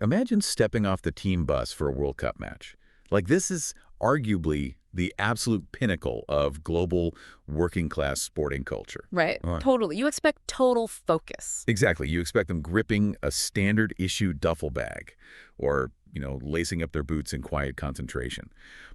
Imagine stepping off the team bus for a World Cup match. Like, this is arguably the absolute pinnacle of global working-class sporting culture. Right. Uh, Totally. You expect total focus. Exactly. You expect them gripping a standard-issue duffel bag or, lacing up their boots in quiet concentration.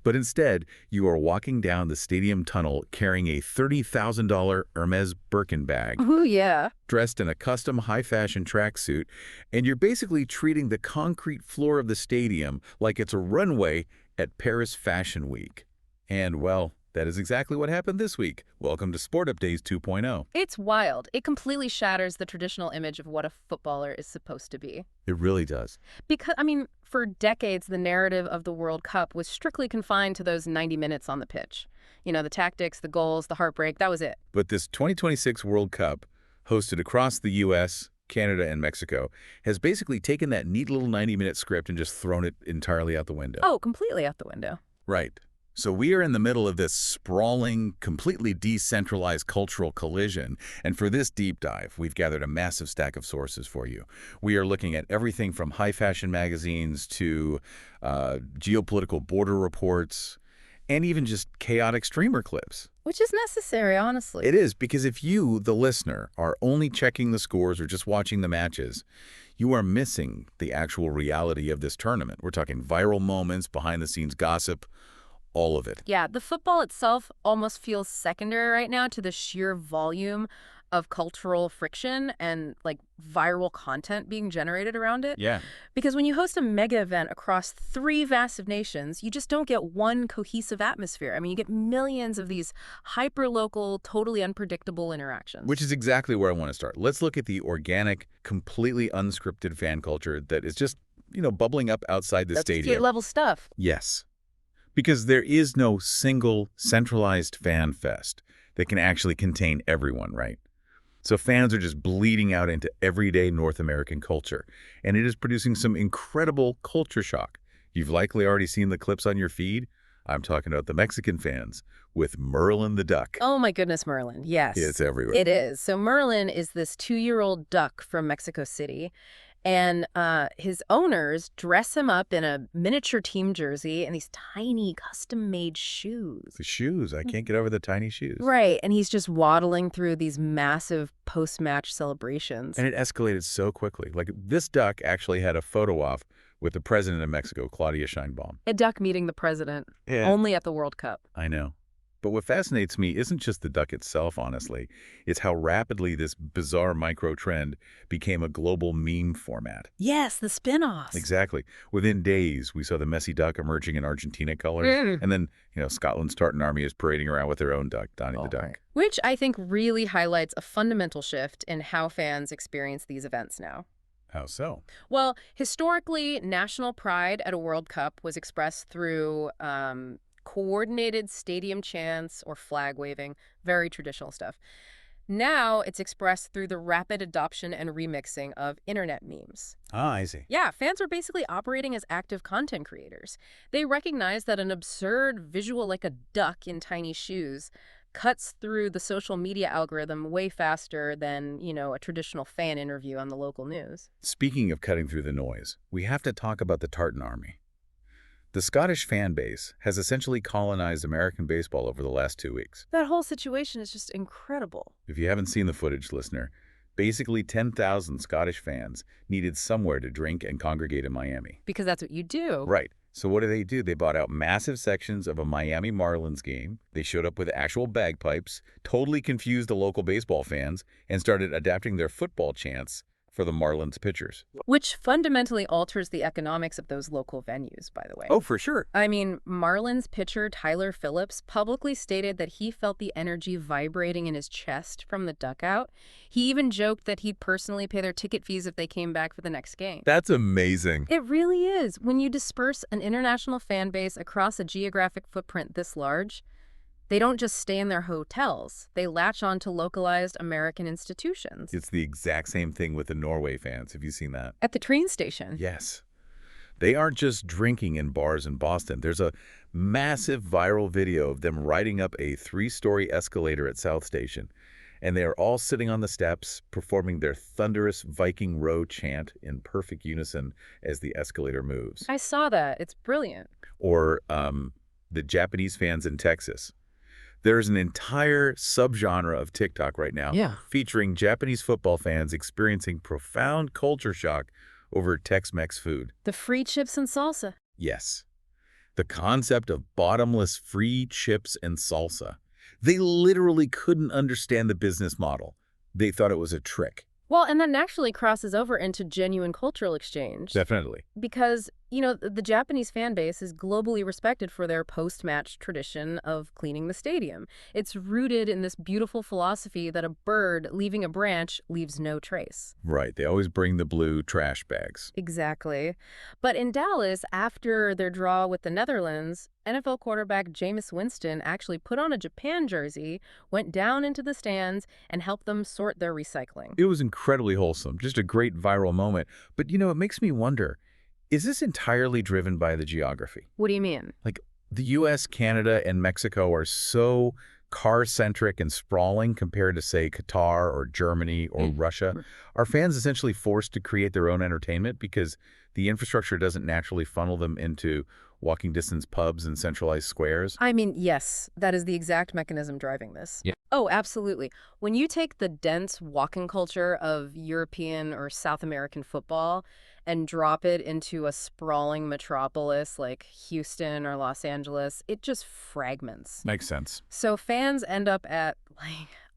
But instead, you are walking down the stadium tunnel carrying a $30,000 Hermes Birkin bag, Ooh, yeah. dressed in a custom high-fashion tracksuit, and you're basically treating the concrete floor of the stadium like it's a runway at Paris Fashion Week. And, well, that is exactly what happened this week. Welcome to Sport Updates 2.0. It's wild. It completely shatters the traditional image of what a footballer is supposed to be. It really does. Because, for decades, the narrative of the World Cup was strictly confined to those 90 minutes on the pitch. The tactics, the goals, the heartbreak, that was it. But this 2026 World Cup, hosted across the U.S., Canada, and Mexico, has basically taken that neat little 90-minute script and just thrown it entirely out the window. Oh, completely out the window. Right. So we are in the middle of this sprawling, completely decentralized cultural collision. And for this deep dive, we've gathered a massive stack of sources for you. We are looking at everything from high-fashion magazines to geopolitical border reports, and even just chaotic streamer clips. Which is necessary, honestly. It is, because if you, the listener, are only checking the scores or just watching the matches, you are missing the actual reality of this tournament. We're talking viral moments, behind-the-scenes gossip, all of it. Yeah, the football itself almost feels secondary right now to the sheer volume of cultural friction and viral content being generated around it. Yeah. Because when you host a mega event across 3 vast nations, you just don't get one cohesive atmosphere. You get millions of these hyper-local, totally unpredictable interactions. Which is exactly where I want to start. Let's look at the organic, completely unscripted fan culture that is just, bubbling up outside the stadium. That's level stuff. Yes. Because there is no single centralized fan fest that can actually contain everyone, right? So fans are just bleeding out into everyday North American culture, and it is producing some incredible culture shock. You've likely already seen the clips on your feed. I'm talking about the Mexican fans with Merlin the duck. Oh my goodness, Merlin. Yes. It's everywhere. It is. So Merlin is this 2-year-old duck from Mexico City. And his owners dress him up in a miniature team jersey and these tiny custom-made shoes. The shoes. I can't get over the tiny shoes. Right. And he's just waddling through these massive post-match celebrations. And it escalated so quickly. This duck actually had a photo op with the president of Mexico, Claudia Sheinbaum. A duck meeting the president. Yeah. Only at the World Cup. I know. But what fascinates me isn't just the duck itself, honestly. It's how rapidly this bizarre micro-trend became a global meme format. Yes, the spin-offs. Exactly. Within days, we saw the messy duck emerging in Argentina colors. And then, Scotland's tartan army is parading around with their own duck, Donnie the duck. Right. Which I think really highlights a fundamental shift in how fans experience these events now. How so? Well, historically, national pride at a World Cup was expressed through coordinated stadium chants or flag waving, very traditional stuff. Now it's expressed through the rapid adoption and remixing of internet memes. Ah, I see. Yeah, fans are basically operating as active content creators. They recognize that an absurd visual like a duck in tiny shoes cuts through the social media algorithm way faster than, a traditional fan interview on the local news. Speaking of cutting through the noise, we have to talk about the tartan army. The Scottish fan base has essentially colonized American baseball over the last 2 weeks. That whole situation is just incredible. If you haven't seen the footage, listener, basically 10,000 Scottish fans needed somewhere to drink and congregate in Miami. Because that's what you do. Right. So what do? They bought out massive sections of a Miami Marlins game. They showed up with actual bagpipes, totally confused the local baseball fans, and started adapting their football chants for the Marlins pitchers. Which fundamentally alters the economics of those local venues, by the way. Oh, for sure. Marlins pitcher Tyler Phillips publicly stated that he felt the energy vibrating in his chest from the duckout. He even joked that he'd personally pay their ticket fees if they came back for the next game. That's amazing. It really is. When you disperse an international fan base across a geographic footprint this large, they don't just stay in their hotels. They latch on to localized American institutions. It's the exact same thing with the Norway fans. Have you seen that? At the train station. Yes. They aren't just drinking in bars in Boston. There's a massive viral video of them riding up a 3-story escalator at South Station And they are all sitting on the steps, performing their thunderous Viking row chant in perfect unison as the escalator moves. I saw that. It's brilliant. Or the Japanese fans in Texas. There's an entire subgenre of TikTok right now Yeah. featuring Japanese football fans experiencing profound culture shock over Tex-Mex food. The free chips and salsa. Yes, the concept of bottomless free chips and salsa. They literally couldn't understand the business model. They thought it was a trick. Well, and that naturally crosses over into genuine cultural exchange. Definitely. Because, the Japanese fan base is globally respected for their post-match tradition of cleaning the stadium. It's rooted in this beautiful philosophy that a bird leaving a branch leaves no trace. Right. They always bring the blue trash bags. Exactly. But in Dallas, after their draw with the Netherlands, NFL quarterback Jameis Winston actually put on a Japan jersey, went down into the stands, and helped them sort their recycling. It was incredibly wholesome, just a great viral moment. But, it makes me wonder, is this entirely driven by the geography? What do you mean? Like, the U.S., Canada, and Mexico are so car-centric and sprawling compared to, say, Qatar or Germany or Russia. Are fans essentially forced to create their own entertainment because the infrastructure doesn't naturally funnel them into walking distance pubs and centralized squares? I mean, yes, that is the exact mechanism driving this. Yeah. Oh, absolutely. When you take the dense walking culture of European or South American football and drop it into a sprawling metropolis like Houston or Los Angeles, it just fragments. Makes sense. So fans end up at,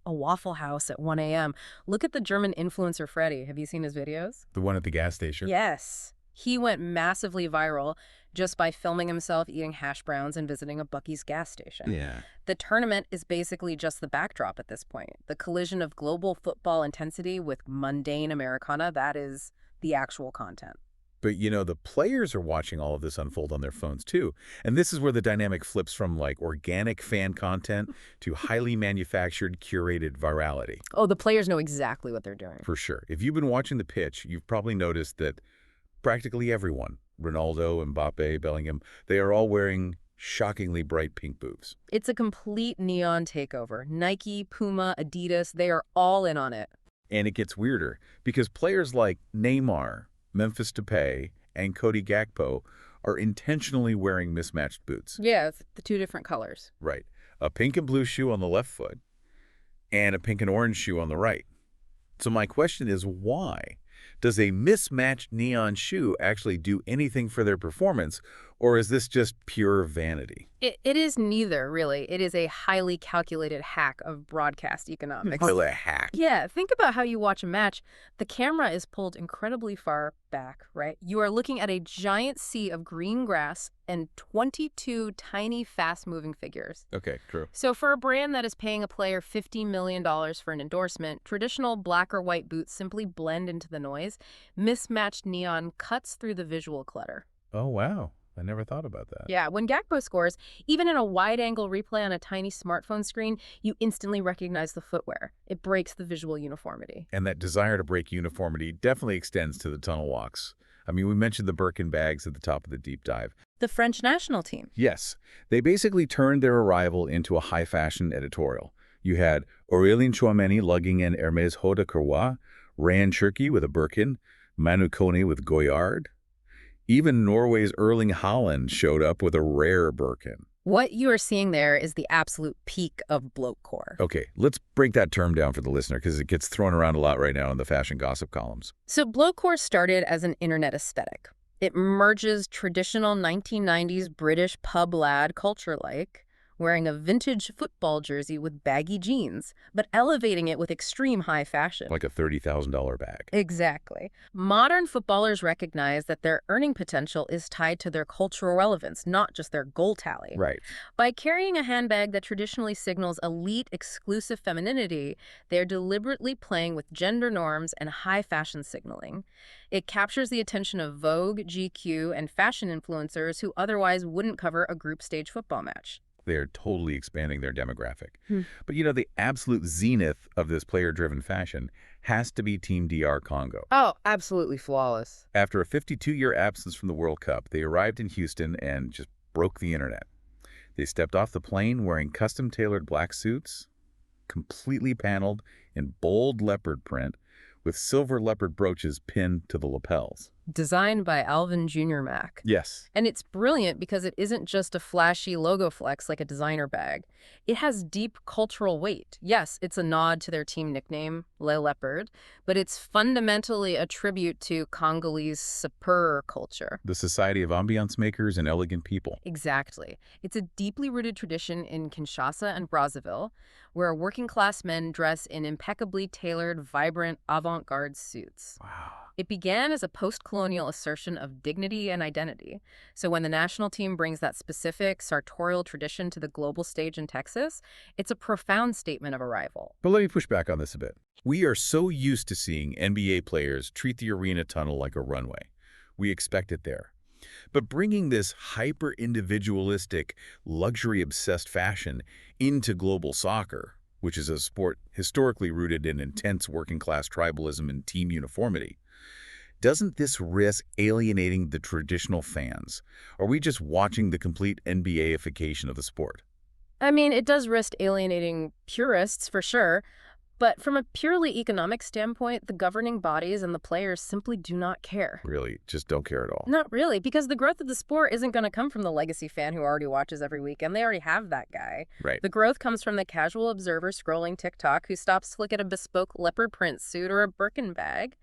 a Waffle House at 1 a.m. Look at the German influencer Freddie. Have you seen his videos? The one at the gas station? Yes. He went massively viral just by filming himself eating hash browns and visiting a Buc-ee's gas station. Yeah. The tournament is basically just the backdrop at this point. The collision of global football intensity with mundane Americana, that is the actual content. But, the players are watching all of this unfold on their phones, too. And this is where the dynamic flips from, organic fan content to highly manufactured, curated virality. Oh, the players know exactly what they're doing. For sure. If you've been watching the pitch, you've probably noticed that practically everyone, Ronaldo, Mbappe, Bellingham, they are all wearing shockingly bright pink boots. It's a complete neon takeover. Nike, Puma, Adidas, they are all in on it. And it gets weirder because players like Neymar, Memphis Depay, and Cody Gakpo are intentionally wearing mismatched boots. Yeah, it's the two different colors. Right. A pink and blue shoe on the left foot and a pink and orange shoe on the right. So my question is, why? Does a mismatched neon shoe actually do anything for their performance, or is this just pure vanity? It is neither, really. It is a highly calculated hack of broadcast economics. Well, a hack. Yeah, think about how you watch a match. The camera is pulled incredibly far back, right? You are looking at a giant sea of green grass and 22 tiny, fast-moving figures. Okay, true. So for a brand that is paying a player $50 million for an endorsement, traditional black or white boots simply blend into the noise. Mismatched neon cuts through the visual clutter. Oh, wow. I never thought about that. Yeah, when Gakpo scores, even in a wide-angle replay on a tiny smartphone screen, you instantly recognize the footwear. It breaks the visual uniformity. And that desire to break uniformity definitely extends to the tunnel walks. I mean, we mentioned the Birkin bags at the top of the deep dive. The French national team. Yes, they basically turned their arrival into a high-fashion editorial. You had Aurélien Tchouameni lugging an Hermès Haut de Courroie, Ryan Cherki with a Birkin, Manu Kone with Goyard. Even Norway's Erling Haaland showed up with a rare Birkin. What you are seeing there is the absolute peak of bloke core. Okay, let's break that term down for the listener because it gets thrown around a lot right now in the fashion gossip columns. So bloke core started as an internet aesthetic. It merges traditional 1990s British pub lad culture like wearing a vintage football jersey with baggy jeans, but elevating it with extreme high fashion. Like a $30,000 bag. Exactly. Modern footballers recognize that their earning potential is tied to their cultural relevance, not just their goal tally. Right. By carrying a handbag that traditionally signals elite, exclusive femininity, they're deliberately playing with gender norms and high fashion signaling. It captures the attention of Vogue, GQ, and fashion influencers who otherwise wouldn't cover a group stage football match. They're totally expanding their demographic. But the absolute zenith of this player-driven fashion has to be Team DR Congo. Oh, absolutely flawless. After a 52-year absence from the World Cup, they arrived in Houston and just broke the internet. They stepped off the plane wearing custom-tailored black suits, completely paneled in bold leopard print with silver leopard brooches pinned to the lapels. Designed by Alvin Jr. Mack. Yes. And it's brilliant because it isn't just a flashy logo flex like a designer bag. It has deep cultural weight. Yes, it's a nod to their team nickname, Le Leopard, but it's fundamentally a tribute to Congolese sapeur culture. The Society of Ambiance Makers and Elegant People. Exactly. It's a deeply rooted tradition in Kinshasa and Brazzaville, where working-class men dress in impeccably tailored, vibrant, avant-garde suits. Wow. It began as a post-colonial assertion of dignity and identity. So when the national team brings that specific sartorial tradition to the global stage in Texas, it's a profound statement of arrival. But let me push back on this a bit. We are so used to seeing NBA players treat the arena tunnel like a runway. We expect it there. But bringing this hyper-individualistic, luxury-obsessed fashion into global soccer, which is a sport historically rooted in intense working-class tribalism and team uniformity, doesn't this risk alienating the traditional fans? Are we just watching the complete NBA-ification of the sport? I mean, it does risk alienating purists, for sure. But from a purely economic standpoint, the governing bodies and the players simply do not care. Really, just don't care at all. Not really, because the growth of the sport isn't going to come from the legacy fan who already watches every weekend. They already have that guy. Right. The growth comes from the casual observer scrolling TikTok who stops to look at a bespoke leopard print suit or a Birkin bag.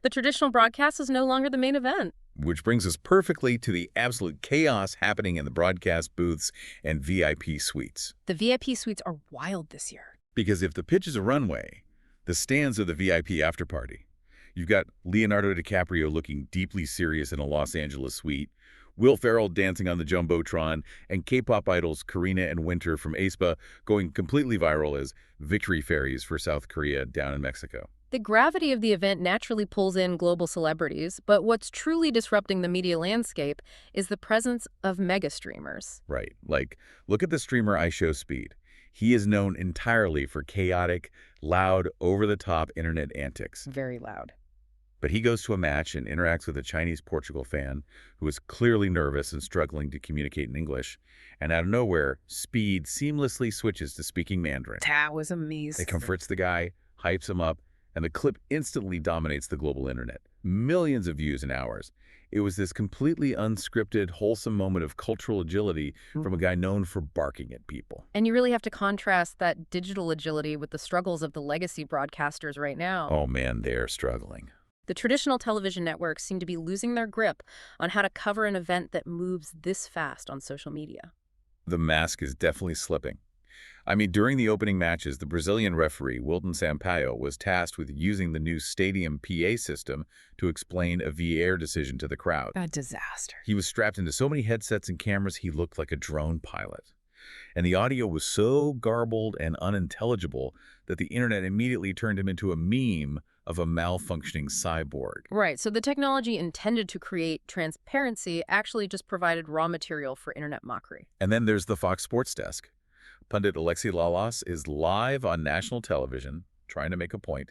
The traditional broadcast is no longer the main event. Which brings us perfectly to the absolute chaos happening in the broadcast booths and VIP suites. The VIP suites are wild this year. Because if the pitch is a runway, the stands are the VIP after party. You've got Leonardo DiCaprio looking deeply serious in a Los Angeles suite, Will Ferrell dancing on the Jumbotron, and K-pop idols Karina and Winter from aespa going completely viral as victory fairies for South Korea down in Mexico. The gravity of the event naturally pulls in global celebrities, but what's truly disrupting the media landscape is the presence of mega streamers. Right. Like, look at the streamer iShowSpeed. He is known entirely for chaotic, loud, over-the-top internet antics. Very loud. But he goes to a match and interacts with a Chinese-Portugal fan who is clearly nervous and struggling to communicate in English. And out of nowhere, Speed seamlessly switches to speaking Mandarin. That was amazing. It comforts the guy, hypes him up, and the clip instantly dominates the global internet. Millions of views in hours. It was this completely unscripted, wholesome moment of cultural agility from a guy known for barking at people. And you really have to contrast that digital agility with the struggles of the legacy broadcasters right now. Oh man, they're struggling. The traditional television networks seem to be losing their grip on how to cover an event that moves this fast on social media. The mask is definitely slipping. I mean, during the opening matches, the Brazilian referee, Wilton Sampaio, was tasked with using the new stadium PA system to explain a VAR decision to the crowd. A disaster. He was strapped into so many headsets and cameras he looked like a drone pilot. And the audio was so garbled and unintelligible that the internet immediately turned him into a meme of a malfunctioning cyborg. Right, so the technology intended to create transparency actually just provided raw material for internet mockery. And then there's the Fox Sports Desk. Pundit Alexei Lalas is live on national television, trying to make a point,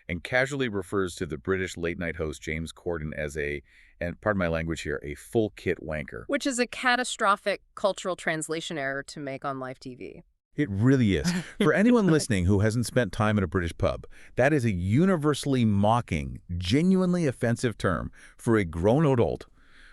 and casually refers to the British late-night host James Corden as a, and pardon my language here, a full-kit wanker. Which is a catastrophic cultural translation error to make on live TV. It really is. For anyone listening who hasn't spent time in a British pub, that is a universally mocking, genuinely offensive term for a grown adult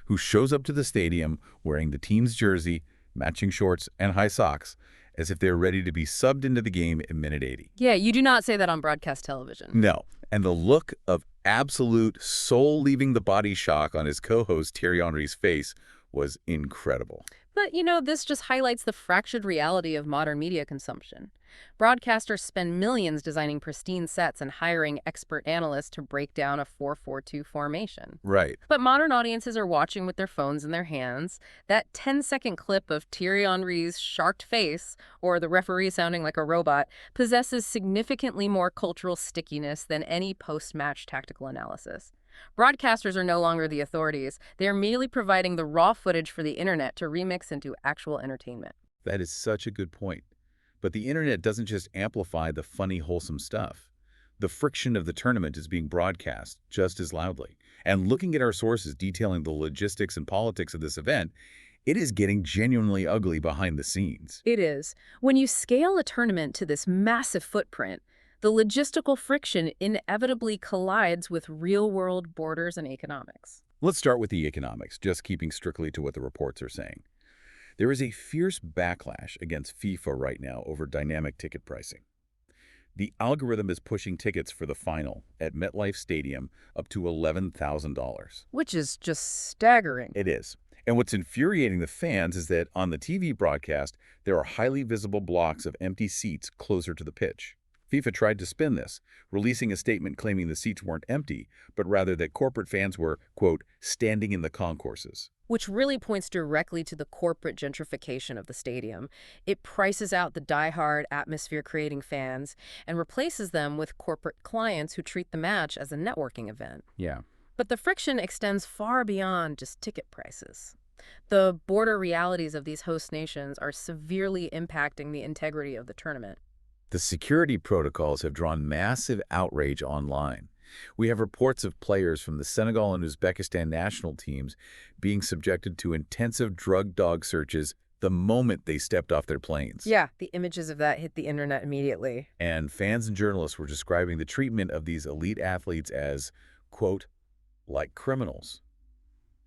who shows up to the stadium wearing the team's jersey, matching shorts, and high socks, as if they're ready to be subbed into the game in minute 80. Yeah, you do not say that on broadcast television. No. And the look of absolute soul-leaving-the-body shock on his co-host Thierry Henry's face was incredible. But, you know, this just highlights the fractured reality of modern media consumption. Broadcasters spend millions designing pristine sets and hiring expert analysts to break down a 4-4-2 formation. Right. But modern audiences are watching with their phones in their hands. That 10-second clip of Thierry Henry's sharked face, or the referee sounding like a robot, possesses significantly more cultural stickiness than any post-match tactical analysis. Broadcasters are no longer the authorities. They are merely providing the raw footage for the internet to remix into actual entertainment. That is such a good point. But the internet doesn't just amplify the funny, wholesome stuff. The friction of the tournament is being broadcast just as loudly. And looking at our sources detailing the logistics and politics of this event, It is getting genuinely ugly behind the scenes. It is. When you scale a tournament to this massive footprint, the logistical friction inevitably collides with real-world borders and economics. Let's start with the economics, just keeping strictly to what the reports are saying. There is a fierce backlash against FIFA right now over dynamic ticket pricing. The algorithm is pushing tickets for the final at MetLife Stadium up to $11,000. Which is just staggering. It is. And what's infuriating the fans is that on the TV broadcast, there are highly visible blocks of empty seats closer to the pitch. FIFA tried to spin this, releasing a statement claiming the seats weren't empty, but rather that corporate fans were, quote, standing in the concourses. Which really points directly to the corporate gentrification of the stadium. It prices out the die-hard, atmosphere-creating fans and replaces them with corporate clients who treat the match as a networking event. Yeah. But the friction extends far beyond just ticket prices. The border realities of these host nations are severely impacting the integrity of the tournament. The security protocols have drawn massive outrage online. We have reports of players from the Senegal and Uzbekistan national teams being subjected to intensive drug dog searches the moment they stepped off their planes. Yeah, the images of that hit the internet immediately. And fans and journalists were describing the treatment of these elite athletes as, quote, like criminals.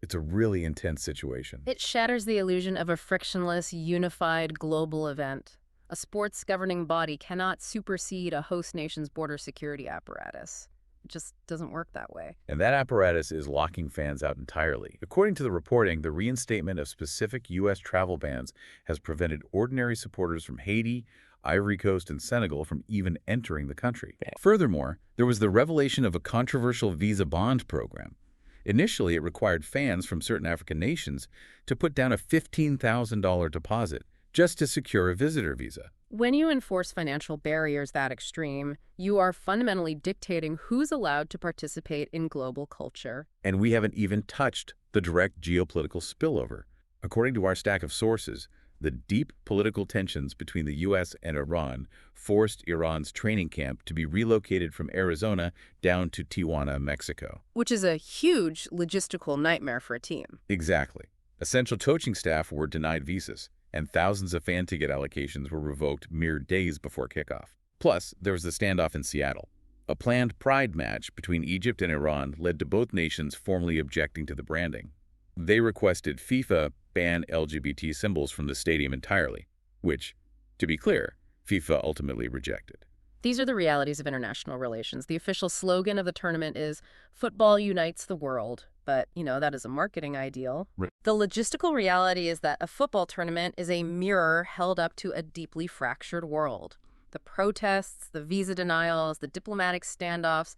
It's a really intense situation. It shatters the illusion of a frictionless, unified global event. A sports governing body cannot supersede a host nation's border security apparatus. It just doesn't work that way. And that apparatus is locking fans out entirely. According to the reporting, the reinstatement of specific U.S. travel bans has prevented ordinary supporters from Haiti, Ivory Coast, and Senegal from even entering the country. Furthermore, there was the revelation of a controversial visa bond program. Initially, it required fans from certain African nations to put down a $15,000 deposit just to secure a visitor visa. When you enforce financial barriers that extreme, you are fundamentally dictating who's allowed to participate in global culture. And we haven't even touched the direct geopolitical spillover. According to our stack of sources, the deep political tensions between the U.S. and Iran forced Iran's training camp to be relocated from Arizona down to Tijuana, Mexico. Which is a huge logistical nightmare for a team. Exactly. Essential coaching staff were denied visas, and thousands of fan ticket allocations were revoked mere days before kickoff. Plus, there was the standoff in Seattle. A planned pride match between Egypt and Iran led to both nations formally objecting to the branding. They requested FIFA ban LGBT symbols from the stadium entirely, which, to be clear, FIFA ultimately rejected. These are the realities of international relations. The official slogan of the tournament is, "Football unites the world." But, that is a marketing ideal. Right. The logistical reality is that a football tournament is a mirror held up to a deeply fractured world. The protests, the visa denials, the diplomatic standoffs,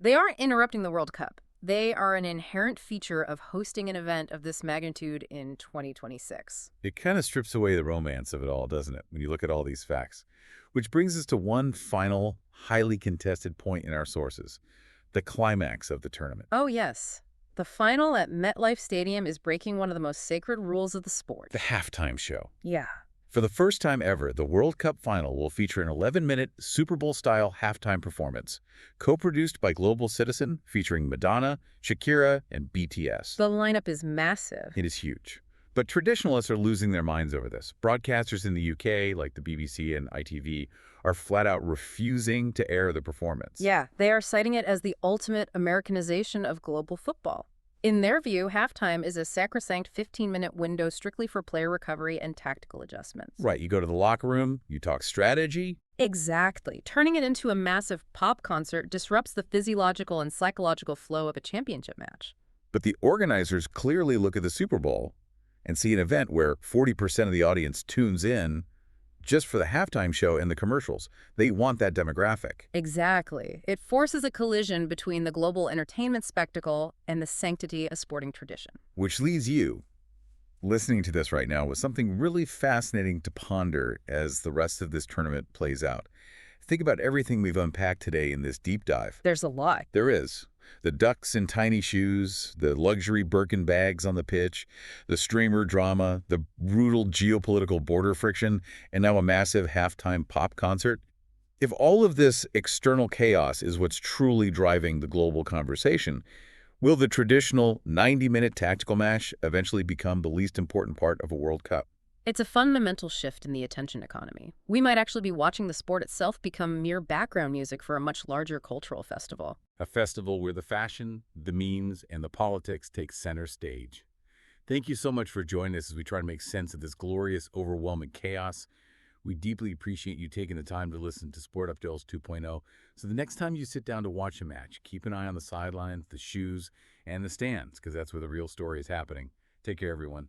they aren't interrupting the World Cup. They are an inherent feature of hosting an event of this magnitude in 2026. It kind of strips away the romance of it all, doesn't it, when you look at all these facts? Which brings us to one final, highly contested point in our sources, the climax of the tournament. Oh, yes. The final at MetLife Stadium is breaking one of the most sacred rules of the sport. The halftime show. Yeah. For the first time ever, the World Cup final will feature an 11-minute Super Bowl-style halftime performance, co-produced by Global Citizen, featuring Madonna, Shakira, and BTS. The lineup is massive. It is huge. But traditionalists are losing their minds over this. Broadcasters in the UK, like the BBC and ITV, are flat out refusing to air the performance. Yeah, they are citing it as the ultimate Americanization of global football. In their view, halftime is a sacrosanct 15-minute window strictly for player recovery and tactical adjustments. Right, you go to the locker room, you talk strategy. Exactly. Turning it into a massive pop concert disrupts the physiological and psychological flow of a championship match. But the organizers clearly look at the Super Bowl and see an event where 40% of the audience tunes in just for the halftime show and the commercials. They want that demographic. Exactly. It forces a collision between the global entertainment spectacle and the sanctity of sporting tradition. Which leaves you, listening to this right now, with something really fascinating to ponder as the rest of this tournament plays out. Think about everything we've unpacked today in this deep dive. There's a lot. There is. The ducks in tiny shoes, the luxury Birkin bags on the pitch, the streamer drama, the brutal geopolitical border friction, and now a massive halftime pop concert. If all of this external chaos is what's truly driving the global conversation, Will the traditional 90-minute tactical match eventually become the least important part of a World Cup? It's a fundamental shift in the attention economy. We might actually be watching the sport itself become mere background music for a much larger cultural festival. A festival where the fashion, the memes, and the politics take center stage. Thank you so much for joining us as we try to make sense of this glorious, overwhelming chaos. We deeply appreciate you taking the time to listen to Sport Updales 2.0. So the next time you sit down to watch a match, keep an eye on the sidelines, the shoes, and the stands, because that's where the real story is happening. Take care, everyone.